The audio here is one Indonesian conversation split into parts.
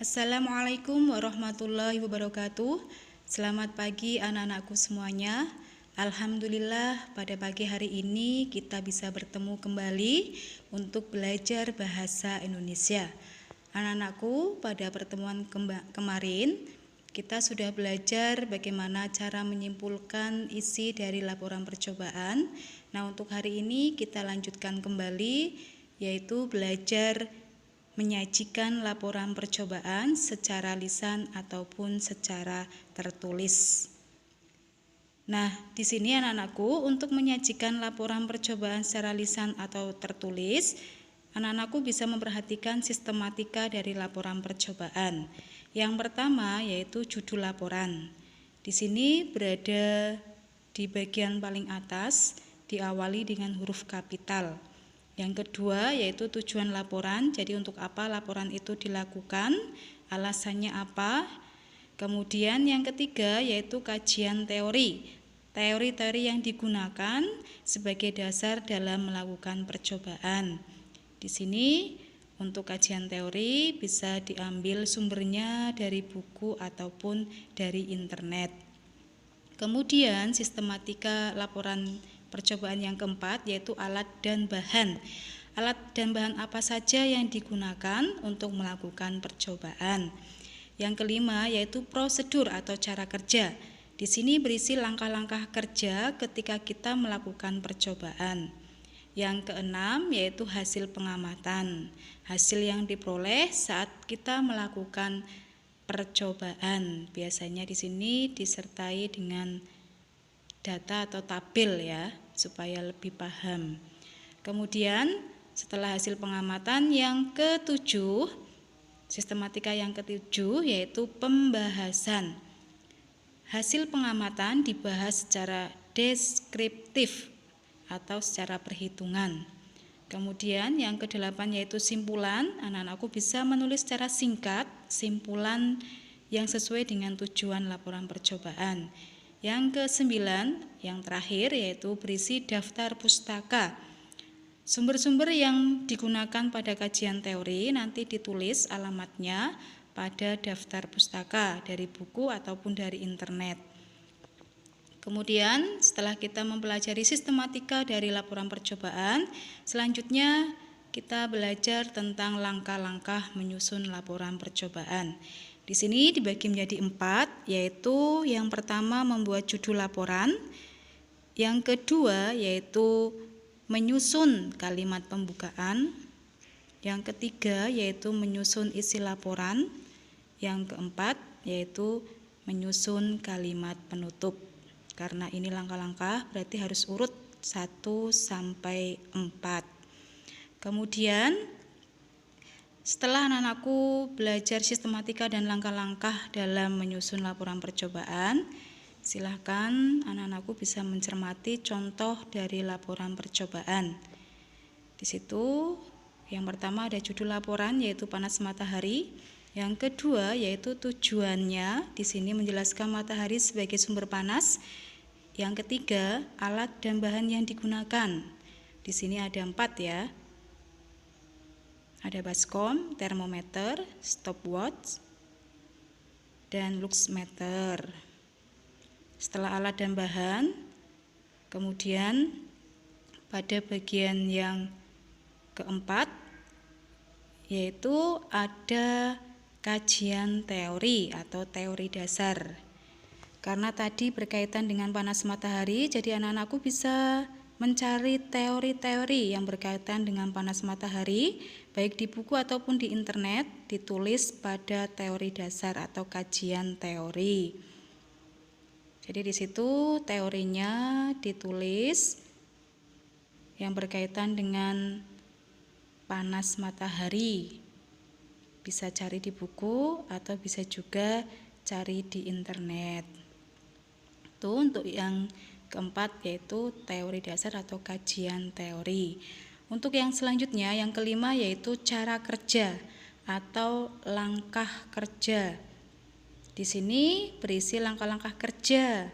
Assalamualaikum warahmatullahi wabarakatuh. Selamat pagi anak-anakku semuanya. Alhamdulillah pada pagi hari ini kita bisa bertemu kembali untuk belajar bahasa Indonesia. Anak-anakku, pada pertemuan kemarin kita sudah belajar bagaimana cara menyimpulkan isi dari laporan percobaan. Nah, untuk hari ini kita lanjutkan kembali, yaitu belajar menyajikan laporan percobaan secara lisan ataupun secara tertulis. Nah, di sini anak-anakku, untuk menyajikan laporan percobaan secara lisan atau tertulis, anak-anakku bisa memperhatikan sistematika dari laporan percobaan. Yang pertama yaitu judul laporan. Di sini berada di bagian paling atas, diawali dengan huruf kapital. Yang kedua yaitu tujuan laporan, jadi untuk apa laporan itu dilakukan, alasannya apa. Kemudian yang ketiga yaitu kajian teori, teori-teori yang digunakan sebagai dasar dalam melakukan percobaan. Di sini untuk kajian teori bisa diambil sumbernya dari buku ataupun dari internet. Kemudian sistematika laporan percobaan yang keempat yaitu alat dan bahan. Alat dan bahan apa saja yang digunakan untuk melakukan percobaan. Yang kelima yaitu prosedur atau cara kerja. Di sini berisi langkah-langkah kerja ketika kita melakukan percobaan. Yang keenam yaitu hasil pengamatan. Hasil yang diperoleh saat kita melakukan percobaan. Biasanya di sini disertai dengan data atau tabel ya, supaya lebih paham. Kemudian setelah hasil pengamatan yang ketujuh, sistematika yang ketujuh yaitu pembahasan. Hasil pengamatan dibahas secara deskriptif atau secara perhitungan. Kemudian yang kedelapan yaitu simpulan. Anak-anakku bisa menulis secara singkat simpulan yang sesuai dengan tujuan laporan percobaan. Yang kesembilan, yang terakhir yaitu berisi daftar pustaka. Sumber-sumber yang digunakan pada kajian teori nanti ditulis alamatnya pada daftar pustaka dari buku ataupun dari internet. Kemudian setelah kita mempelajari sistematika dari laporan percobaan, selanjutnya kita belajar tentang langkah-langkah menyusun laporan percobaan. Di sini dibagi menjadi 4, yaitu yang pertama membuat judul laporan, yang kedua yaitu menyusun kalimat pembukaan, yang ketiga yaitu menyusun isi laporan, yang keempat yaitu menyusun kalimat penutup. Karena ini langkah-langkah berarti harus urut 1 sampai 4. Kemudian setelah anak-anakku belajar sistematika dan langkah-langkah dalam menyusun laporan percobaan, silahkan anak-anakku bisa mencermati contoh dari laporan percobaan. Di situ yang pertama ada judul laporan yaitu panas matahari. Yang kedua yaitu tujuannya, di sini menjelaskan matahari sebagai sumber panas. Yang ketiga alat dan bahan yang digunakan. Di sini ada 4 ya. Ada baskom, termometer, stopwatch, dan luxmeter. Setelah alat dan bahan, kemudian pada bagian yang keempat, yaitu ada kajian teori atau teori dasar. Karena tadi berkaitan dengan panas matahari, jadi anak-anakku bisa mencari teori-teori yang berkaitan dengan panas matahari, baik di buku ataupun di internet, ditulis pada teori dasar atau kajian teori. Jadi di situ teorinya ditulis yang berkaitan dengan panas matahari. Bisa cari di buku atau bisa juga cari di internet. Itu untuk yang keempat yaitu teori dasar atau kajian teori. Untuk yang selanjutnya, yang kelima yaitu cara kerja atau langkah kerja. Di sini berisi langkah-langkah kerja.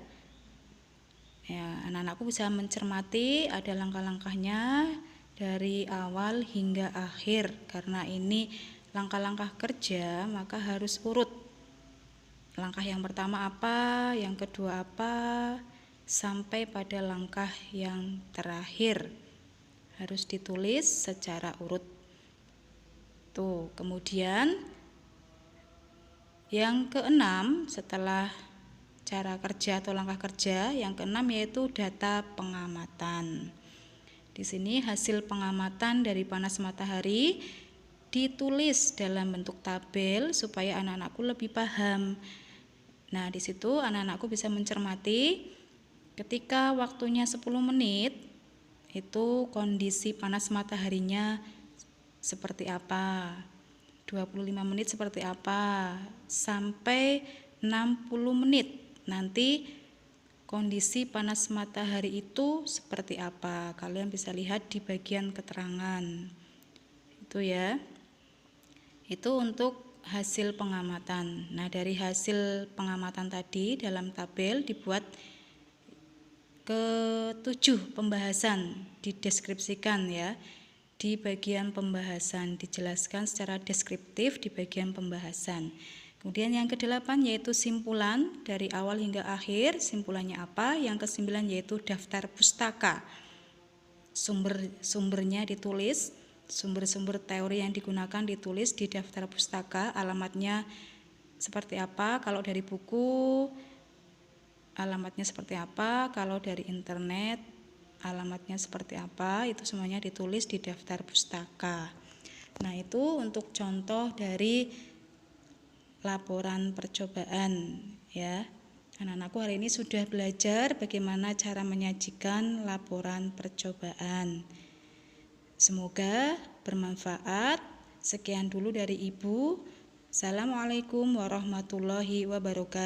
Ya, anak-anakku bisa mencermati ada langkah-langkahnya dari awal hingga akhir karena ini langkah-langkah kerja, maka harus urut. Langkah yang pertama apa, yang kedua apa, sampai pada langkah yang terakhir. Harus ditulis secara urut. Tuh, kemudian yang keenam setelah cara kerja atau langkah kerja, yang keenam yaitu data pengamatan. Di sini hasil pengamatan dari panas matahari ditulis dalam bentuk tabel supaya anak-anakku lebih paham. Nah, di situ anak-anakku bisa mencermati ketika waktunya 10 menit itu kondisi panas mataharinya seperti apa, 25 menit seperti apa, sampai 60 menit nanti kondisi panas matahari itu seperti apa. Kalian bisa lihat di bagian keterangan itu ya. Itu untuk hasil pengamatan. Nah, dari hasil pengamatan tadi dalam tabel dibuat ke-7 pembahasan, dideskripsikan ya. Di bagian pembahasan dijelaskan secara deskriptif di bagian pembahasan. Kemudian yang ke-8 yaitu simpulan dari awal hingga akhir. Simpulannya apa? Yang ke-9 yaitu daftar pustaka. Sumbernya ditulis, sumber-sumber teori yang digunakan ditulis di daftar pustaka. Alamatnya seperti apa? Kalau dari buku, alamatnya seperti apa? Kalau dari internet, alamatnya seperti apa, itu semuanya ditulis di daftar pustaka. Nah, itu untuk contoh dari laporan percobaan ya. Anak-anakku hari ini sudah belajar bagaimana cara menyajikan laporan percobaan. Semoga bermanfaat. Sekian dulu dari Ibu. Assalamualaikum warahmatullahi wabarakatuh.